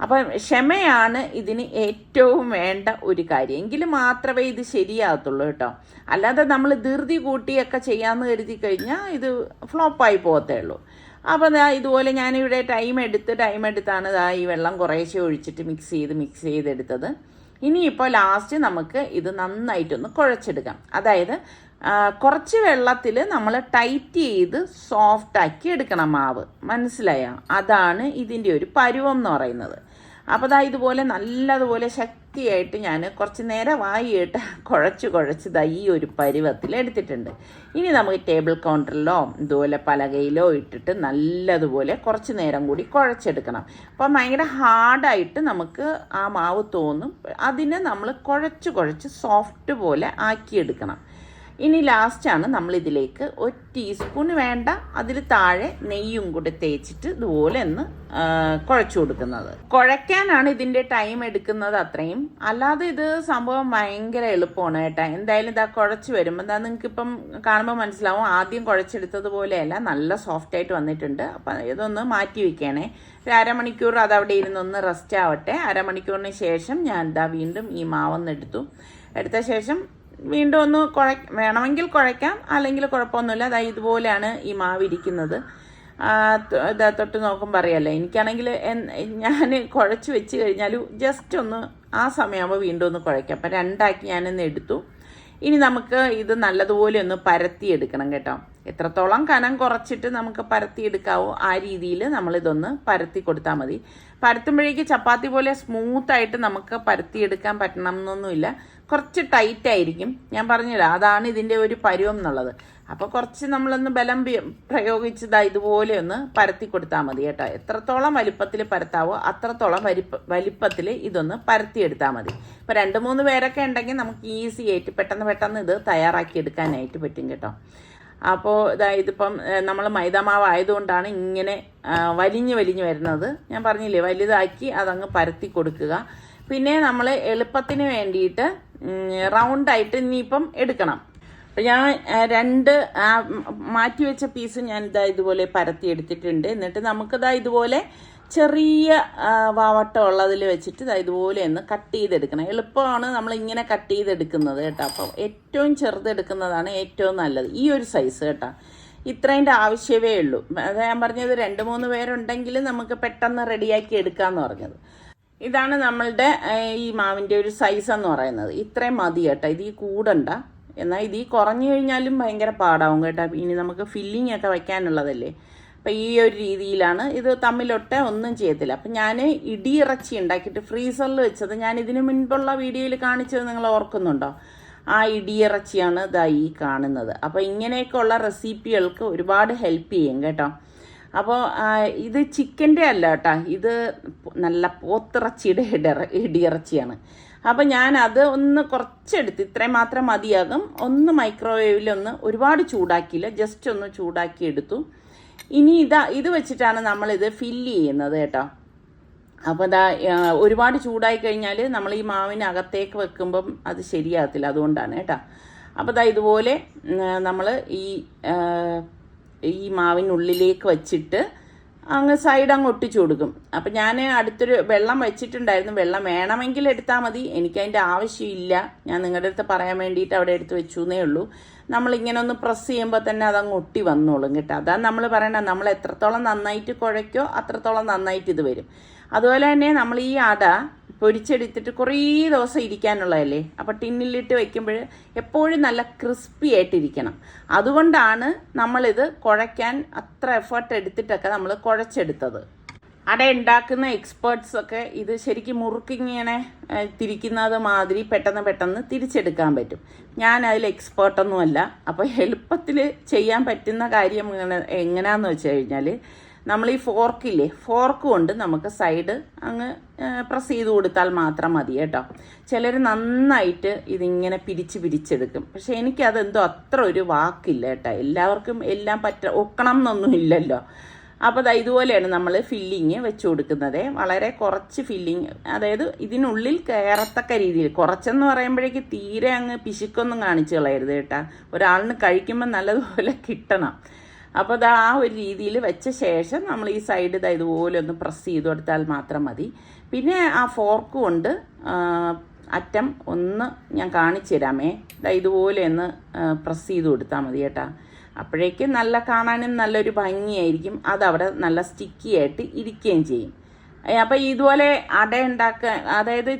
അപ്പം ക്ഷമയാണ് ഇതിന് ഏറ്റവും വേണ്ട ഒരു കാര്യം. എങ്കിൽ മാത്രമേ ഇത് ശരിയാകത്തുള്ളൂ കേട്ടോ. അല്ലാതെ നമ്മൾ ധൃതി കൂട്ടിയൊക്കെ ചെയ്യാമെന്ന് കരുതി കഴിഞ്ഞാൽ ഇത് ഫ്ലോപ്പായി പോകത്തേ ഉള്ളൂ. അപ്പോൾ ഇതുപോലെ ഞാനിവിടെ ടൈം എടുത്താണ് ഈ വെള്ളം കുറേശ്ശെ ഒഴിച്ചിട്ട് മിക്സ് ചെയ്തെടുത്തത്. ഇനിയിപ്പോൾ ലാസ്റ്റ് നമുക്ക് ഇത് നന്നായിട്ടൊന്ന് കുഴച്ചെടുക്കാം. അതായത് കുറച്ച് വെള്ളത്തിൽ നമ്മൾ ടൈറ്റ് ചെയ്ത് സോഫ്റ്റാക്കി എടുക്കണം മാവ്. മനസ്സിലായോ? അതാണ് ഇതിൻ്റെ ഒരു പരുവം എന്ന് പറയുന്നത്. അപ്പോൾ ഇതുപോലെ നല്ലതുപോലെ ശക്തിയായിട്ട് ഞാൻ കുറച്ച് നേരം വായിട്ട് കുഴച്ച് ഈ ഒരു പരുവത്തിൽ എടുത്തിട്ടുണ്ട്. ഇനി നമുക്ക് ടേബിൾ കൗണ്ടറിലോ ഇതുപോലെ പലകയിലോ ഇട്ടിട്ട് നല്ലതുപോലെ കുറച്ച് നേരം കൂടി കുഴച്ചെടുക്കണം. അപ്പം ഭയങ്കര ഹാർഡായിട്ട് നമുക്ക് ആ മാവ് തോന്നും. അതിനെ നമ്മൾ കുഴച്ച് സോഫ്റ്റ് പോലെ ആക്കിയെടുക്കണം. ഇനി ലാസ്റ്റാണ് നമ്മളിതിലേക്ക് 1 ടീസ്പൂൺ വേണ്ട അതിൽ താഴെ നെയ്യും കൂടെ തേച്ചിട്ട് ഇതുപോലെ ഒന്ന് കുഴച്ചു കൊടുക്കുന്നത്. കുഴയ്ക്കാനാണ് ഇതിൻ്റെ ടൈം എടുക്കുന്നത് അത്രയും, അല്ലാതെ ഇത് സംഭവം ഭയങ്കര എളുപ്പമാണ് കേട്ടോ. എന്തായാലും ഇതാ കുഴച്ച് വരുമ്പോൾ എന്താ നിങ്ങൾക്കിപ്പം കാണുമ്പോൾ മനസ്സിലാവും, ആദ്യം കുഴച്ചെടുത്തതുപോലെയല്ല, നല്ല സോഫ്റ്റായിട്ട് വന്നിട്ടുണ്ട്. അപ്പം ഇതൊന്ന് മാറ്റി വെക്കണേ. ഒരു അരമണിക്കൂർ അതവിടെ ഇരുന്നൊന്ന് റെസ്റ്റ് ആവട്ടെ. അരമണിക്കൂറിന് ശേഷം ഞാൻ ഇതാ വീണ്ടും ഈ മാവൊന്ന് എടുത്ത ശേഷം വീണ്ടും ഒന്ന് വേണമെങ്കിൽ കുഴയ്ക്കാം, അല്ലെങ്കിൽ കുഴപ്പമൊന്നുമില്ല. അതായത് ഇതുപോലെയാണ് ഈ മാവ് ഇരിക്കുന്നത്. ഇതാ തൊട്ട് നോക്കുമ്പോൾ അറിയാമല്ലോ. എനിക്കാണെങ്കിൽ ഞാൻ കുഴച്ച് വെച്ച് കഴിഞ്ഞാൽ ജസ്റ്റ് ഒന്ന് ആ സമയമാകുമ്പോൾ വീണ്ടും ഒന്ന് കുഴയ്ക്കാം. അപ്പം 2 ആക്കി ഞാനൊന്ന് എടുത്തു. ഇനി നമുക്ക് ഇത് നല്ലതുപോലെ ഒന്ന് പരത്തിയെടുക്കണം കേട്ടോ. എത്രത്തോളം കനം കുറച്ചിട്ട് നമുക്ക് പരത്തിയെടുക്കാവോ ആ രീതിയിൽ നമ്മളിതൊന്ന് പരത്തി കൊടുത്താൽ മതി. പരത്തുമ്പോഴേക്ക് ചപ്പാത്തി പോലെ സ്മൂത്തായിട്ട് നമുക്ക് പരത്തിയെടുക്കാൻ പറ്റണം എന്നൊന്നുമില്ല. കുറച്ച് ടൈറ്റ് ആയിരിക്കും. ഞാൻ പറഞ്ഞില്ല, അതാണ് ഇതിൻ്റെ ഒരു പരുവം എന്നുള്ളത്. അപ്പോൾ കുറച്ച് നമ്മളൊന്ന് ബലം പ്രയോഗിച്ചതാ ഇതുപോലെ ഒന്ന് പരത്തി കൊടുത്താൽ മതി കേട്ടോ. എത്രത്തോളം വലിപ്പത്തിൽ പരത്താവോ അത്രത്തോളം വലിപ്പത്തിൽ ഇതൊന്ന് പരത്തിയെടുത്താൽ മതി. ഇപ്പോൾ 2-3 പേരൊക്കെ ഉണ്ടെങ്കിൽ നമുക്ക് ഈസി ആയിട്ട് പെട്ടെന്ന് ഇത് തയ്യാറാക്കി എടുക്കാനായിട്ട് പറ്റും കേട്ടോ. അപ്പോൾ ഇതിപ്പം നമ്മൾ മൈദാമാവ് ആയതുകൊണ്ടാണ് ഇങ്ങനെ വലിഞ്ഞ് വരുന്നത്. ഞാൻ പറഞ്ഞില്ലേ, വലുതാക്കി അതങ്ങ് പരത്തി കൊടുക്കുക. പിന്നെ നമ്മൾ എളുപ്പത്തിന് വേണ്ടിയിട്ട് റൗണ്ടായിട്ട് ഇനിയിപ്പം എടുക്കണം. അപ്പം ഞാൻ 2 മാറ്റി വെച്ച പീസ് ഞാൻ ഇതുപോലെ പരത്തി എടുത്തിട്ടുണ്ട്. എന്നിട്ട് നമുക്കിതാ ഇതുപോലെ ചെറിയ വാവട്ടം ഉള്ളതിൽ വെച്ചിട്ട് ഇതുപോലെ ഒന്ന് കട്ട് ചെയ്തെടുക്കണം. എളുപ്പമാണ് നമ്മളിങ്ങനെ കട്ട് ചെയ്തെടുക്കുന്നത് കേട്ടോ. അപ്പം ഏറ്റവും ചെറുതെടുക്കുന്നതാണ് ഏറ്റവും നല്ലത്. ഈ ഒരു സൈസ് കേട്ടോ, ഇത്രേൻ്റെ ആവശ്യമേ ഉള്ളൂ. അത് ഞാൻ പറഞ്ഞത് 2-3 പേരുണ്ടെങ്കിൽ നമുക്ക് പെട്ടെന്ന് റെഡിയാക്കി എടുക്കാമെന്ന് പറഞ്ഞത്. ഇതാണ് നമ്മളുടെ ഈ മാവിൻ്റെ ഒരു സൈസ് എന്ന് പറയുന്നത്. ഇത്രയും മതി കേട്ടോ. ഇത് കൂടണ്ട. എന്നാൽ ഇത് കുറഞ്ഞു കഴിഞ്ഞാലും ഭയങ്കര പാടാവും കേട്ടോ. ഇനി നമുക്ക് ഫില്ലിംഗ് ഒക്കെ വയ്ക്കാനുള്ളതല്ലേ. അപ്പം ഈ ഒരു രീതിയിലാണ് ഇത്. തമ്മിലൊട്ട് ഒന്നും ചെയ്യത്തില്ല. അപ്പം ഞാൻ ഇടിയിറച്ചി ഉണ്ടാക്കിയിട്ട് ഫ്രീസറിൽ വെച്ചത് ഞാൻ ഇതിനു മുൻപുള്ള വീഡിയോയിൽ കാണിച്ചത് നിങ്ങൾ ഓർക്കുന്നുണ്ടോ? ആ ഇടിയിറച്ചിയാണ് ഈ കാണുന്നത്. അപ്പോൾ ഇങ്ങനെയൊക്കെ ഉള്ള റെസിപ്പികൾക്ക് ഒരുപാട് ഹെൽപ്പ് ചെയ്യും കേട്ടോ. അപ്പോൾ ഇത് ചിക്കൻ്റെ അല്ല കേട്ടോ, ഇത് നല്ല പോത്തിറച്ചിയുടെ ഇടിയിറച്ചിയാണ്. അപ്പം ഞാനത് ഒന്ന് കുറച്ചെടുത്ത്, ഇത്രയും മാത്രം മതിയാകും. ഒന്ന് മൈക്രോവേവിലൊന്ന് ഒരുപാട് ചൂടാക്കിയില്ല, ജസ്റ്റ് ഒന്ന് ചൂടാക്കി എടുത്തു. ഇനി ഇത് വെച്ചിട്ടാണ് നമ്മളിത് ഫില്ല് ചെയ്യുന്നത് കേട്ടോ. അപ്പോൾ ഒരുപാട് ചൂടായി കഴിഞ്ഞാൽ നമ്മൾ ഈ മാവിനകത്തേക്ക് വെക്കുമ്പം അത് ശരിയാകത്തില്ല, അതുകൊണ്ടാണ് കേട്ടോ. അപ്പോൾ ഇതുപോലെ നമ്മൾ ഈ മാവിനുള്ളിലേക്ക് വച്ചിട്ട് അങ്ങ് സൈഡ് അങ്ങ് ഒട്ടിച്ചു കൊടുക്കും. അപ്പം ഞാൻ അടുത്തൊരു വെള്ളം വെച്ചിട്ടുണ്ടായിരുന്നു. വെള്ളം വേണമെങ്കിൽ എടുത്താൽ മതി, എനിക്കതിൻ്റെ ആവശ്യമില്ല. ഞാൻ നിങ്ങളുടെ അടുത്ത് പറയാൻ വേണ്ടിയിട്ട് അവിടെ എടുത്ത് വെച്ചു എന്നേ ഉള്ളൂ. നമ്മളിങ്ങനെ ഒന്ന് പ്രസ് ചെയ്യുമ്പോൾ തന്നെ അതങ്ങ് ഒട്ടി വന്നോളും കേട്ടോ. അതാണ് നമ്മൾ പറയണത്, നമ്മൾ എത്രത്തോളം നന്നായിട്ട് കുഴയ്ക്കോ അത്രത്തോളം നന്നായിട്ട് ഇത് വരും. അതുപോലെ തന്നെ നമ്മൾ ഈ അട പൊരിച്ചെടുത്തിട്ട് കുറേ ദിവസം ഇരിക്കാനുള്ളതല്ലേ. അപ്പോൾ ടിന്നിലിട്ട് വയ്ക്കുമ്പോൾ എപ്പോഴും നല്ല ക്രിസ്പി ആയിട്ടിരിക്കണം. അതുകൊണ്ടാണ് നമ്മളിത് കുഴയ്ക്കാൻ അത്ര എഫേർട്ട് എടുത്തിട്ടൊക്കെ നമ്മൾ കുഴച്ചെടുത്തത്. അട ഉണ്ടാക്കുന്ന എക്സ്പേർട്സൊക്കെ ഇത് ശരിക്കും മുറുക്കിങ്ങനെ തിരിക്കുന്നത് മാതിരി പെട്ടെന്ന് തിരിച്ചെടുക്കാൻ പറ്റും. ഞാൻ അതിൽ എക്സ്പേർട്ടൊന്നുമല്ല. അപ്പോൾ എളുപ്പത്തിൽ ചെയ്യാൻ പറ്റുന്ന കാര്യം എങ്ങനെയാണെന്ന് വെച്ച് കഴിഞ്ഞാൽ, നമ്മൾ ഈ ഫോർക്ക് കൊണ്ട് നമുക്ക് സൈഡ് അങ്ങ് പ്രസ് ചെയ്ത് കൊടുത്താൽ മാത്രം മതി കേട്ടോ. ചിലർ നന്നായിട്ട് ഇതിങ്ങനെ പിരിച്ചെടുക്കും. പക്ഷെ എനിക്കതെന്തോ അത്ര ഒരു വാക്കില്ല കേട്ടോ. എല്ലാവർക്കും എല്ലാം ഒക്കണം എന്നൊന്നും ഇല്ലല്ലോ. അപ്പോൾ ഇതുപോലെയാണ് നമ്മൾ ഫില്ലിങ് വെച്ച് കൊടുക്കുന്നത്. വളരെ കുറച്ച് ഫില്ലിങ്, അതായത് ഇതിനുള്ളിൽ കയറത്തക്ക രീതിയിൽ. കുറച്ചെന്ന് പറയുമ്പോഴേക്ക് തീരെ അങ്ങ് പിശുക്കൊന്നും കാണിച്ചു കളയരുത് കേട്ടോ. ഒരാളിന് കഴിക്കുമ്പോൾ നല്ലതുപോലെ കിട്ടണം. അപ്പോൾ ആ ഒരു രീതിയിൽ വെച്ച ശേഷം നമ്മൾ ഈ സൈഡ് ഇതുപോലെ ഒന്ന് പ്രസ് ചെയ്ത് കൊടുത്താൽ മാത്രം മതി. പിന്നെ ആ ഫോർക്ക് കൊണ്ട് അറ്റം ഒന്ന് ഞാൻ കാണിച്ചു തരാമേ. ഇതുപോലെ ഒന്ന് പ്രസ് ചെയ്ത് കൊടുത്താൽ മതി കേട്ടോ. അപ്പോഴേക്കും നല്ല കാണാനും നല്ലൊരു ഭംഗിയായിരിക്കും. അതവിടെ നല്ല സ്റ്റിക്കി ആയിട്ട് ഇരിക്കുകയും ചെയ്യും. അപ്പം ഇതുപോലെ അട ഉണ്ടാക്കാൻ, അതായത്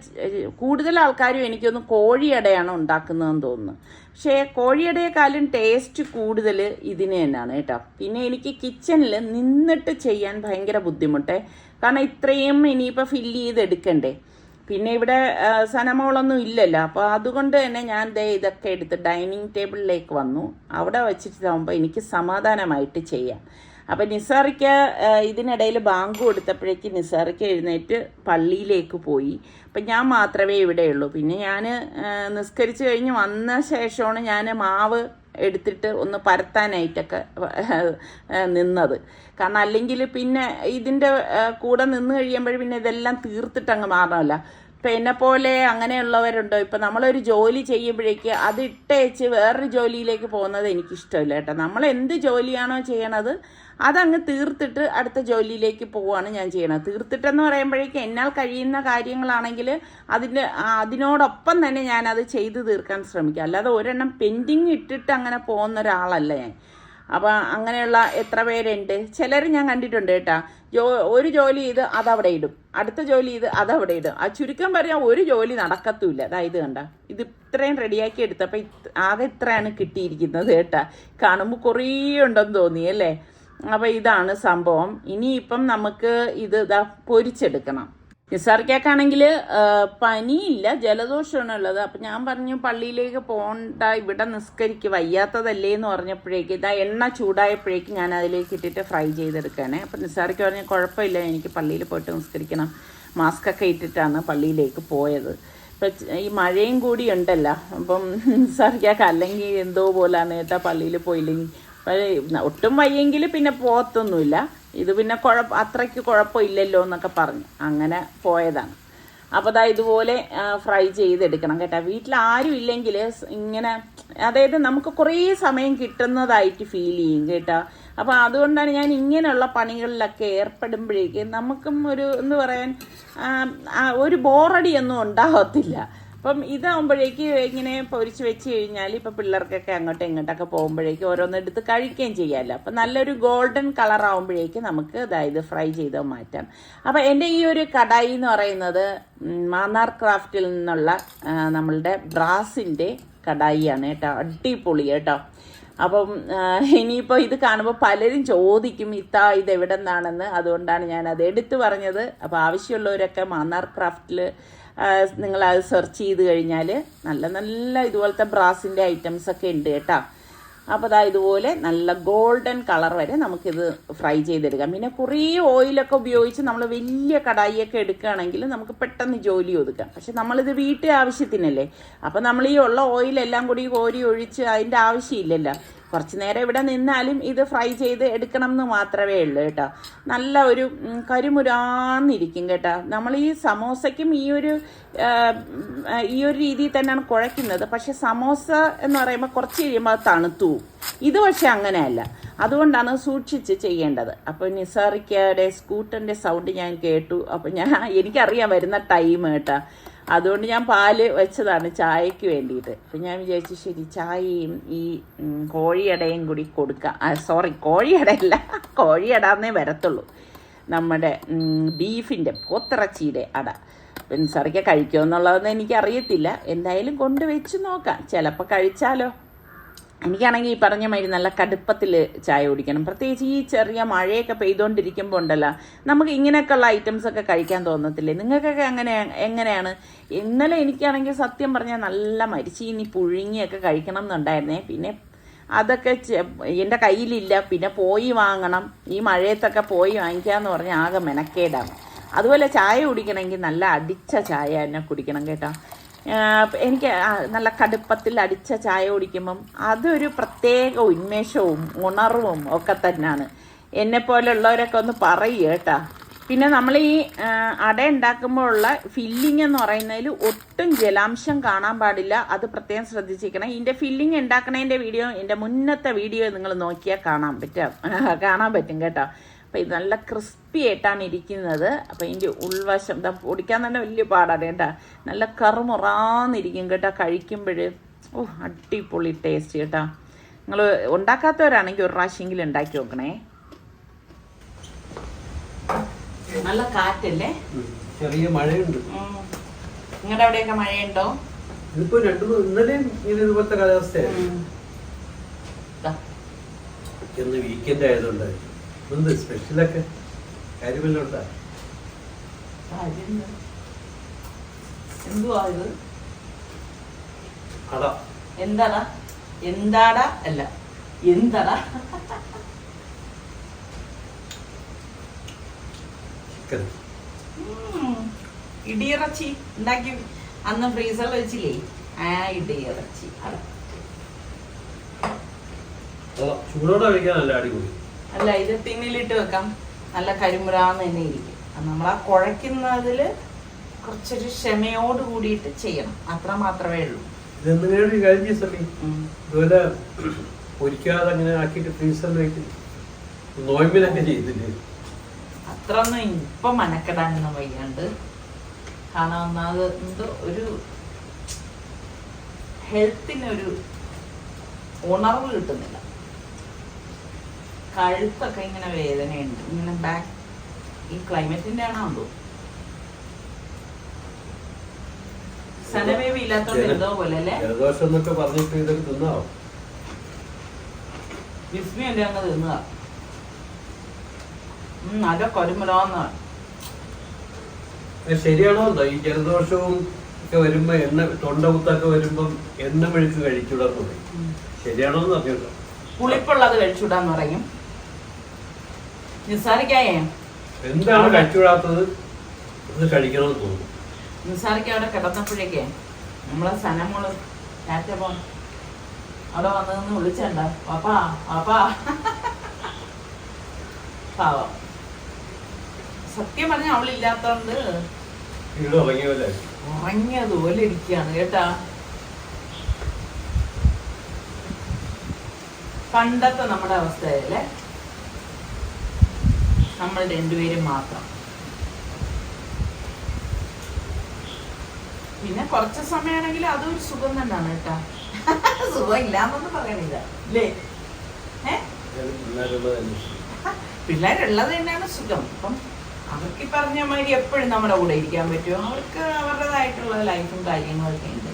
കൂടുതൽ ആൾക്കാരും എനിക്കൊന്ന് കോഴിയടയാണ് ഉണ്ടാക്കുന്നതെന്ന് തോന്നുന്നു. പക്ഷേ കോഴിയടയെക്കാളും ടേസ്റ്റ് കൂടുതൽ ഇതിന് തന്നെയാണ് കേട്ടോ. പിന്നെ എനിക്ക് കിച്ചണിൽ നിന്നിട്ട് ചെയ്യാൻ ഭയങ്കര ബുദ്ധിമുട്ടേ. കാരണം ഇത്രയും ഇനിയിപ്പോൾ ഫില്ല് ചെയ്തെടുക്കണ്ടേ. പിന്നെ ഇവിടെ സനമോളൊന്നും ഇല്ലല്ലോ. അപ്പോൾ അതുകൊണ്ട് തന്നെ ഞാൻ ഇതൊക്കെ എടുത്ത് ഡൈനിങ് ടേബിളിലേക്ക് വന്നു. അവിടെ വെച്ചിട്ടാകുമ്പോൾ എനിക്ക് സമാധാനമായിട്ട് ചെയ്യാം. അപ്പം നിസാറിക്ക് ഇതിനിടയിൽ ബാങ്ക് കൊടുത്തപ്പോഴേക്ക് നിസാറിക്ക് എഴുന്നേറ്റ് പള്ളിയിലേക്ക് പോയി. അപ്പം ഞാൻ മാത്രമേ ഇവിടെയുള്ളൂ. പിന്നെ ഞാൻ നിസ്കരിച്ച് കഴിഞ്ഞ് വന്ന ശേഷമാണ് ഞാൻ മാവ് എടുത്തിട്ട് ഒന്ന് പരത്താനായിട്ടൊക്കെ നിന്നത്. കാരണം അല്ലെങ്കിൽ പിന്നെ ഇതിൻ്റെ കൂടെ നിന്ന് കഴിയുമ്പോൾ പിന്നെ ഇതെല്ലാം തീർത്തിട്ടങ്ങ് മാറണമല്ലോ. ഇപ്പം എന്നെപ്പോലെ അങ്ങനെയുള്ളവരുണ്ടോ? ഇപ്പം നമ്മളൊരു ജോലി ചെയ്യുമ്പോഴേക്ക് അത് ഇട്ടേച്ച് വേറൊരു ജോലിയിലേക്ക് പോകുന്നത് എനിക്കിഷ്ടമില്ല കേട്ടോ. നമ്മൾ എന്ത് ജോലിയാണോ ചെയ്യണത് അതങ്ങ് തീർത്തിട്ട് അടുത്ത ജോലിയിലേക്ക് പോവുകയാണ് ഞാൻ ചെയ്യണത്. തീർത്തിട്ടെന്ന് പറയുമ്പോഴേക്ക് എന്നാൽ കഴിയുന്ന കാര്യങ്ങളാണെങ്കിൽ അതിനോടൊപ്പം തന്നെ ഞാനത് ചെയ്തു തീർക്കാൻ ശ്രമിക്കുക. അല്ലാതെ ഒരെണ്ണം പെൻഡിങ് ഇട്ടിട്ട് അങ്ങനെ പോകുന്ന ഒരാളല്ല ഞാൻ. അപ്പം അങ്ങനെയുള്ള എത്ര പേരുണ്ട്? ചിലർ ഞാൻ കണ്ടിട്ടുണ്ട് കേട്ടോ. ഒരു ജോലി ചെയ്ത് അതവിടെ ഇടും, അടുത്ത ജോലി ചെയ്ത് അതവിടെ ഇടും. ആ ചുരുക്കം പറയാൻ ഒരു ജോലി നടക്കത്തുമില്ല. അതായത് കണ്ട ഇത് ഇത്രയും റെഡിയാക്കി എടുത്തപ്പോൾ ആകെ ഇത്രയാണ് കിട്ടിയിരിക്കുന്നത് കേട്ടാ. കാണുമ്പോൾ കുറേ ഉണ്ടെന്ന് തോന്നി അല്ലേ? അപ്പം ഇതാണ് സംഭവം. ഇനിയിപ്പം നമുക്ക് ഇത് പൊരിച്ചെടുക്കണം. നിസാർക്കാണെങ്കിൽ പനിയില്ല, ജലദോഷമാണ് ഉള്ളത്. അപ്പം ഞാൻ പറഞ്ഞു പള്ളിയിലേക്ക് പോകണ്ട, ഇവിടെ നിസ്കരിക്ക്, വയ്യാത്തതല്ലേ എന്ന് പറഞ്ഞപ്പോഴേക്ക് എണ്ണ ചൂടായപ്പോഴേക്ക് ഞാൻ അതിലേക്ക് ഇട്ടിട്ട് ഫ്രൈ ചെയ്തെടുക്കുകയാണേ. അപ്പം നിസാർക്ക് പറഞ്ഞ കുഴപ്പമില്ല, എനിക്ക് പള്ളിയിൽ പോയിട്ട് നിസ്കരിക്കണം, മാസ്കൊക്കെ ഇട്ടിട്ടാണ് പള്ളിയിലേക്ക് പോയത്. ഇപ്പം ഈ മഴയും കൂടി ഉണ്ടല്ലോ. അപ്പം നിസാർക്കൊക്കെ അല്ലെങ്കിൽ എന്തോ പോലാണ് കേട്ടാ പള്ളിയിൽ പോയില്ലെങ്കിൽ. ഒട്ടും വയ്യെങ്കിൽ പിന്നെ പോകത്തൊന്നുമില്ല. ഇത് പിന്നെ അത്രയ്ക്ക് കുഴപ്പമില്ലല്ലോ എന്നൊക്കെ പറഞ്ഞു അങ്ങനെ പോയതാണ്. അപ്പോൾ ഇതുപോലെ ഫ്രൈ ചെയ്തെടുക്കണം കേട്ടോ. വീട്ടിൽ ആരും ഇല്ലെങ്കിൽ ഇങ്ങനെ, അതായത് നമുക്ക് കുറേ സമയം കിട്ടുന്നതായിട്ട് ഫീൽ ചെയ്യും കേട്ടോ. അപ്പോൾ അതുകൊണ്ടാണ് ഞാൻ ഇങ്ങനെയുള്ള പണികളിലൊക്കെ ഏർപ്പെടുമ്പോഴേക്ക് നമുക്കും ഒരു എന്ന് പറയാൻ ഒരു ബോറടിയൊന്നും ഉണ്ടാകത്തില്ല. അപ്പം ഇതാകുമ്പോഴേക്ക് ഇങ്ങനെ പൊരിച്ച് വെച്ച് കഴിഞ്ഞാൽ ഇപ്പം പിള്ളേർക്കൊക്കെ അങ്ങോട്ടും ഇങ്ങോട്ടൊക്കെ പോകുമ്പോഴേക്ക് ഓരോന്നെടുത്ത് കഴിക്കുകയും ചെയ്യാമല്ലോ. അപ്പം നല്ലൊരു ഗോൾഡൻ കളർ ആകുമ്പോഴേക്ക് നമുക്ക് അതായത് ഫ്രൈ ചെയ്ത് മാറ്റാം. അപ്പം എൻ്റെ ഈ ഒരു കടായി എന്ന് പറയുന്നത് മാന്നാർ ക്രാഫ്റ്റിൽ നിന്നുള്ള നമ്മളുടെ ബ്രാസിൻ്റെ കടായിയാണ് കേട്ടോ. അടിപൊളി കേട്ടോ. അപ്പം ഇനിയിപ്പോൾ ഇത് കാണുമ്പോൾ പലരും ചോദിക്കും ഇത് എവിടെ നിന്നാണെന്ന്. അതുകൊണ്ടാണ് ഞാനത് എടുത്തു പറഞ്ഞത്. അപ്പോൾ ആവശ്യമുള്ളവരൊക്കെ മാന്നാർ ക്രാഫ്റ്റിൽ നിങ്ങളത് സെർച്ച് ചെയ്ത് കഴിഞ്ഞാൽ നല്ല നല്ല ഇതുപോലത്തെ ബ്രാസിൻ്റെ ഐറ്റംസൊക്കെ ഉണ്ട് കേട്ടോ. അപ്പോൾ ഇതുപോലെ നല്ല ഗോൾഡൻ കളർ വരെ നമുക്കിത് ഫ്രൈ ചെയ്തെടുക്കാം. പിന്നെ കുറേ ഓയിലൊക്കെ ഉപയോഗിച്ച് നമ്മൾ വലിയ കടായിയൊക്കെ എടുക്കുകയാണെങ്കിൽ നമുക്ക് പെട്ടെന്ന് ജോലി ഒതുക്കാം. പക്ഷെ നമ്മളിത് വീട്ടിൽ ആവശ്യത്തിനല്ലേ. അപ്പോൾ നമ്മൾ ഈ ഉള്ള ഓയിലെല്ലാം കൂടി കോരി ഒഴിച്ച് അതിൻ്റെ ആവശ്യമില്ലല്ലോ. കുറച്ച് നേരം ഇവിടെ നിന്നാലും ഇത് ഫ്രൈ ചെയ്ത് എടുക്കണം എന്ന് മാത്രമേ ഉള്ളൂ കേട്ടോ. നല്ല ഒരു കരിമുരാന്നിരിക്കും കേട്ടോ. നമ്മൾ ഈ സമോസയ്ക്കും ഈ ഒരു രീതിയിൽ തന്നെയാണ് കുഴയ്ക്കുന്നത്. പക്ഷെ സമോസ എന്ന് പറയുമ്പോൾ കുറച്ച് കഴിയുമ്പോൾ അത് തണുത്തു. ഇത് പക്ഷെ അങ്ങനെയല്ല. അതുകൊണ്ടാണ് സൂക്ഷിച്ച് ചെയ്യേണ്ടത്. അപ്പോൾ നിസാറിക്കയുടെ സ്കൂട്ടറിൻ്റെ സൗണ്ട് ഞാൻ കേട്ടു. അപ്പോൾ എനിക്കറിയാം വരുന്ന ടൈം കേട്ടോ. അതുകൊണ്ട് ഞാൻ പാല് വെച്ചതാണ് ചായക്ക് വേണ്ടിയിട്ട്. അപ്പം ഞാൻ വിചാരിച്ചു ശരി ചായയും ഈ കോഴിയടയും കൂടി കൊടുക്കാം. സോറി കോഴിയടയല്ല, കോഴിയടന്നേ വരത്തുള്ളൂ. നമ്മുടെ ബീഫിൻ്റെ പോത്തിറച്ചിയുടെ അട. നിസാറിക്ക കഴിക്കുമോ എന്നുള്ളതൊന്നും എനിക്കറിയത്തില്ല. എന്തായാലും കൊണ്ടുവച്ച് നോക്കാം, ചിലപ്പോൾ കഴിച്ചാലോ. എനിക്കാണെങ്കിൽ ഈ പറഞ്ഞ മാതിരി നല്ല കടുപ്പത്തിൽ ചായ കുടിക്കണം. പ്രത്യേകിച്ച് ഈ ചെറിയ മഴയൊക്കെ പെയ്തുകൊണ്ടിരിക്കുമ്പോൾ ഉണ്ടല്ലോ, നമുക്ക് ഇങ്ങനെയൊക്കെയുള്ള ഐറ്റംസൊക്കെ കഴിക്കാൻ തോന്നത്തില്ലേ? നിങ്ങൾക്കൊക്കെ എങ്ങനെയാണ്? ഇന്നലെ എനിക്കാണെങ്കിൽ സത്യം പറഞ്ഞാൽ നല്ല മരിച്ചീനി പുഴുങ്ങിയൊക്കെ കഴിക്കണം എന്നുണ്ടായിരുന്നേ. പിന്നെ അതൊക്കെ എൻ്റെ കയ്യിലില്ല. പിന്നെ പോയി വാങ്ങണം. ഈ മഴയത്തൊക്കെ പോയി വാങ്ങിക്കാമെന്ന് പറഞ്ഞാൽ ആകെ മെനക്കേടാണ്. അതുപോലെ ചായ കുടിക്കണമെങ്കിൽ നല്ല അടിച്ച ചായ തന്നെ കുടിക്കണം കേട്ടോ. എനിക്ക് നല്ല കടുപ്പത്തിൽ അടിച്ച ചായ കുടിക്കുമ്പം അതൊരു പ്രത്യേക ഉന്മേഷവും ഉണർവും ഒക്കെ തന്നെയാണ്. എന്നെപ്പോലുള്ളവരൊക്കെ ഒന്ന് പറയുക കേട്ടോ. പിന്നെ നമ്മൾ ഈ അട ഉണ്ടാക്കുമ്പോഴുള്ള ഫില്ലിംഗ് എന്ന് പറയുന്നതിൽ ഒട്ടും ജലാംശം കാണാൻ പാടില്ല. അത് പ്രത്യേകം ശ്രദ്ധിച്ചിരിക്കണം. ഇതിൻ്റെ ഫില്ലിംഗ് ഉണ്ടാക്കണതിൻ്റെ വീഡിയോ, എൻ്റെ മുന്നത്തെ വീഡിയോ നിങ്ങൾ നോക്കിയാൽ കാണാൻ പറ്റും കേട്ടോ. അപ്പോൾ ഇത് നല്ല ക്രിസ്പി ആയിട്ടാണ് ഇരിക്കുന്നത്. അപ്പോൾ ഇതിൻ്റെ ഉൾവശം പൊടിക്കാൻ തന്നെ വലിയ പാടാണ് കേട്ടോ. നല്ല കറുമുറാന്നിരിക്കും കേട്ടോ കഴിക്കുമ്പോൾ. അടിപൊളി ടേസ്റ്റ് കേട്ടോ. നിങ്ങൾ ഉണ്ടാക്കാത്തവരാണെങ്കിൽ ഒരു പ്രാവശ്യമെങ്കിലും ഉണ്ടാക്കി നോക്കണേ. നല്ല കാറ്റല്ലേ? ചെറിയ മഴയുണ്ട്. നിങ്ങളുടെ അവിടെയൊക്കെ മഴയുണ്ടോ? ഇതിപ്പോ ഇന്നലെയും ഇതുപോലത്തെ കാലാവസ്ഥയായിരുന്നു. ഇന്ന് വീക്കെൻഡ് ആയതുകൊണ്ട് എന്ത് സ്പെഷ്യലൊക്കെ കാര്യമെല്ലാം ഉണ്ടാ? എന്തുവാ ഇത്? അട എന്താടാ? എന്താടാ അല്ല, എന്താടാ? ചിക്കൻ. ഇടിയിറച്ചി ഉണ്ടാക്കി അന്ന് ഫ്രീസറിൽ വെച്ചില്ലേ? ആ ഇടിയിറച്ചി. ചൂടോടെ കഴിക്കാൻ നല്ല അടിപൊളി. അല്ല, ഇത് ടിന്നിലിട്ട് വെക്കാം, നല്ല കരിമുരാന്ന് തന്നെ ഇരിക്കും. നമ്മൾ ആ കുഴയ്ക്കുന്നതില് കുറച്ചൊരു ക്ഷമയോട് കൂടിയിട്ട് ചെയ്യണം, അത്ര മാത്രമേ ഉള്ളൂ. ഇതെന്തിനാണ് കഴിഞ്ഞ സമയം ഇതുപോലെ പൊരിക്കാതെ അങ്ങനെ ആക്കിയിട്ട് ഫ്രീസറിൽ വെക്കും. നോയമ്പിനൊക്കെ ചെയ്തില്ലേ? അത്രയൊന്നും ഇപ്പൊ മനക്കെടാനൊന്നും വയ്യാണ്ട്. കാരണം ഒന്നാമത് എന്തോ ഒരു ഹെൽത്തിനൊരു ഉണർവ് കിട്ടുന്നില്ല. കഴുത്തൊക്കെ ഇങ്ങനെ വേദനയുണ്ട്, ഇങ്ങനെ ബാക്ക്. ഈ ക്ലൈമറ്റിന്റെ ആണോ എന്തോ, സനവേവി ഇല്ലാത്തോണ്ട് എന്തോ പോലെ അല്ലേ? ജലദോഷം എന്നൊക്കെ പറഞ്ഞിട്ട് ഇതൊക്കെ തിന്നാവോ? വിസ്മയല്ലേ അങ്ങ് തിന്നുക. നല്ല കൊരുമുരാന്ന്. ശരിയാണോ എന്തോ ഈ ജലദോഷവും ഒക്കെ വരുമ്പോ തൊണ്ടകുത്തൊക്കെ വരുമ്പം എണ്ണ മെഴുക്ക് കഴിച്ചൂടാന്ന് പറയും. ശരിയാണോ എന്ന് അറിഞ്ഞോ? പുളിപ്പുള്ളത് കഴിച്ചൂടാന്ന് പറയും. നിസാരിക്കായേ എന്താണ് കഴിച്ചൂടാത്തത്? അത് കഴിക്കണമെന്ന് തോന്നുന്നു. നിസാരിക്ക അവിടെ കിടന്നപ്പോഴേക്കേ നമ്മളെ സനമോള് ടാറ്റ പോൺ അവിടെ വന്നതെന്ന് വിളിച്ചണ്ട, പാപ്പാ പാപ്പാ. പാവം. സത്യം പറഞ്ഞ അവളില്ലാത്തോണ്ട് വീട് ഉറങ്ങിയല്ലേ? ഉറങ്ങിയതുപോലെ ഇരിക്കുകയാണ് കേട്ടാ. പണ്ടത്തെ നമ്മുടെ അവസ്ഥയല്ലേ, നമ്മൾ രണ്ടുപേരും മാത്രം. പിന്നെ കുറച്ച് സമയമാണെങ്കിൽ അതൊരു സുഖം തന്നെയാണ് കേട്ടാ. സുഖം ഇല്ലാന്നൊന്നും പറയണില്ല അല്ലേ? പിള്ളേരുള്ളത് തന്നെയാണ് സുഖം. അപ്പം അവർക്ക് ഈ പറഞ്ഞ മാതിരി എപ്പോഴും നമ്മുടെ കൂടെ ഇരിക്കാൻ പറ്റുമോ? അവർക്ക് അവരുടേതായിട്ടുള്ള ലൈഫും കാര്യങ്ങളൊക്കെ ഉണ്ട്.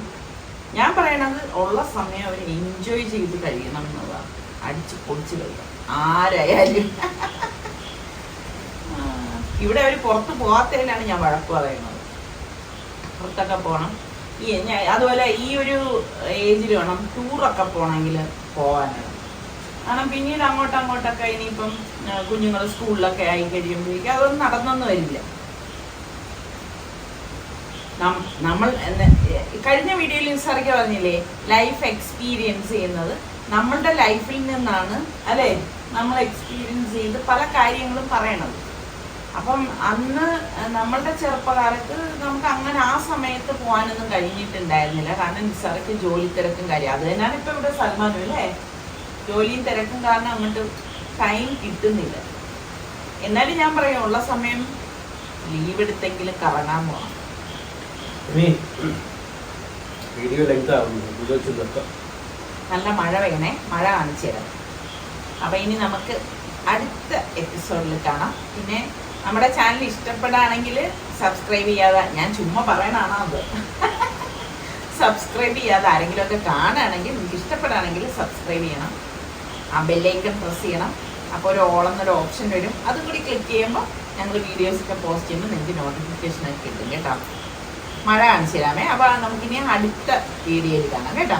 ഞാൻ പറയണത് ഉള്ള സമയം അവർ എൻജോയ് ചെയ്ത് കഴിയണം എന്നതാണ്. അടിച്ച് പൊളിച്ച് കഴിയണം ആരായാലും. ഇവിടെ അവർ പുറത്ത് പോകാത്തതിനാണ് ഞാൻ വഴക്ക് പറയുന്നത്. പുറത്തൊക്കെ പോകണം. അതുപോലെ ഈ ഒരു ഏജിൽ വേണം ടൂറൊക്കെ പോകണമെങ്കിൽ പോകാനാണ്. കാരണം പിന്നീട് അങ്ങോട്ടൊക്കെ ഇനിയിപ്പം കുഞ്ഞുങ്ങൾ സ്കൂളിലൊക്കെ ആയി കഴിയുമ്പോഴേക്കും അതൊന്നും നടന്നൊന്നും വരില്ല. നമ്മൾ കഴിഞ്ഞ വീഡിയോയിൽ നിസാറിക്ക് പറഞ്ഞില്ലേ, ലൈഫ് എക്സ്പീരിയൻസ് ചെയ്യുന്നത് നമ്മളുടെ ലൈഫിൽ നിന്നാണ് അല്ലേ? നമ്മൾ എക്സ്പീരിയൻസ് ചെയ്ത് പല കാര്യങ്ങളും പറയണത്. അപ്പം അന്ന് നമ്മളുടെ ചെറുപ്പകാലത്ത് നമുക്ക് അങ്ങനെ ആ സമയത്ത് പോകാനൊന്നും കഴിഞ്ഞിട്ടുണ്ടായിരുന്നില്ല. കാരണം നിസാറിക്ക് ജോലി തിരക്കും കാര്യം. അത് തന്നെയാണ് ഇപ്പം ഇവിടെ സൽമാനും അല്ലേ, ജോലിയും തിരക്കും കാരണം അങ്ങോട്ട് ടൈം കിട്ടുന്നില്ല. എന്നാലും ഞാൻ പറയാം, ഉള്ള സമയം ലീവ് എടുത്തെങ്കിലും കറങ്ങാൻ പോകണം. നല്ല മഴ പെയ്യണേ, മഴ കാണിച്ചു തരാം. അപ്പം ഇനി നമുക്ക് അടുത്ത എപ്പിസോഡിൽ കാണാം. പിന്നെ നമ്മുടെ ചാനൽ ഇഷ്ടപ്പെടുകയാണെങ്കിൽ സബ്സ്ക്രൈബ് ചെയ്യാതെ, ഞാൻ ചുമ്മാ പറയണാണോ അത്, സബ്സ്ക്രൈബ് ചെയ്യാതെ ആരെങ്കിലുമൊക്കെ കാണുകയാണെങ്കിൽ, നിങ്ങൾക്ക് ഇഷ്ടപ്പെടുകയാണെങ്കിൽ സബ്സ്ക്രൈബ് ചെയ്യണം. ആ ബെല്ലൈക്കൺ പ്രസ് ചെയ്യണം. അപ്പോൾ ഒരു ഓൾ എന്നൊരു ഓപ്ഷൻ വരും, അതും കൂടി ക്ലിക്ക് ചെയ്യുമ്പോൾ ഞങ്ങൾ വീഡിയോസൊക്കെ പോസ്റ്റ് ചെയ്യുമ്പോൾ നിങ്ങൾക്ക് നോട്ടിഫിക്കേഷനൊക്കെ കിട്ടും കേട്ടോ. മഴ കാണിച്ചു തരാമേ. അപ്പോൾ നമുക്കിനി അടുത്ത വീഡിയോയിൽ കാണാം കേട്ടോ.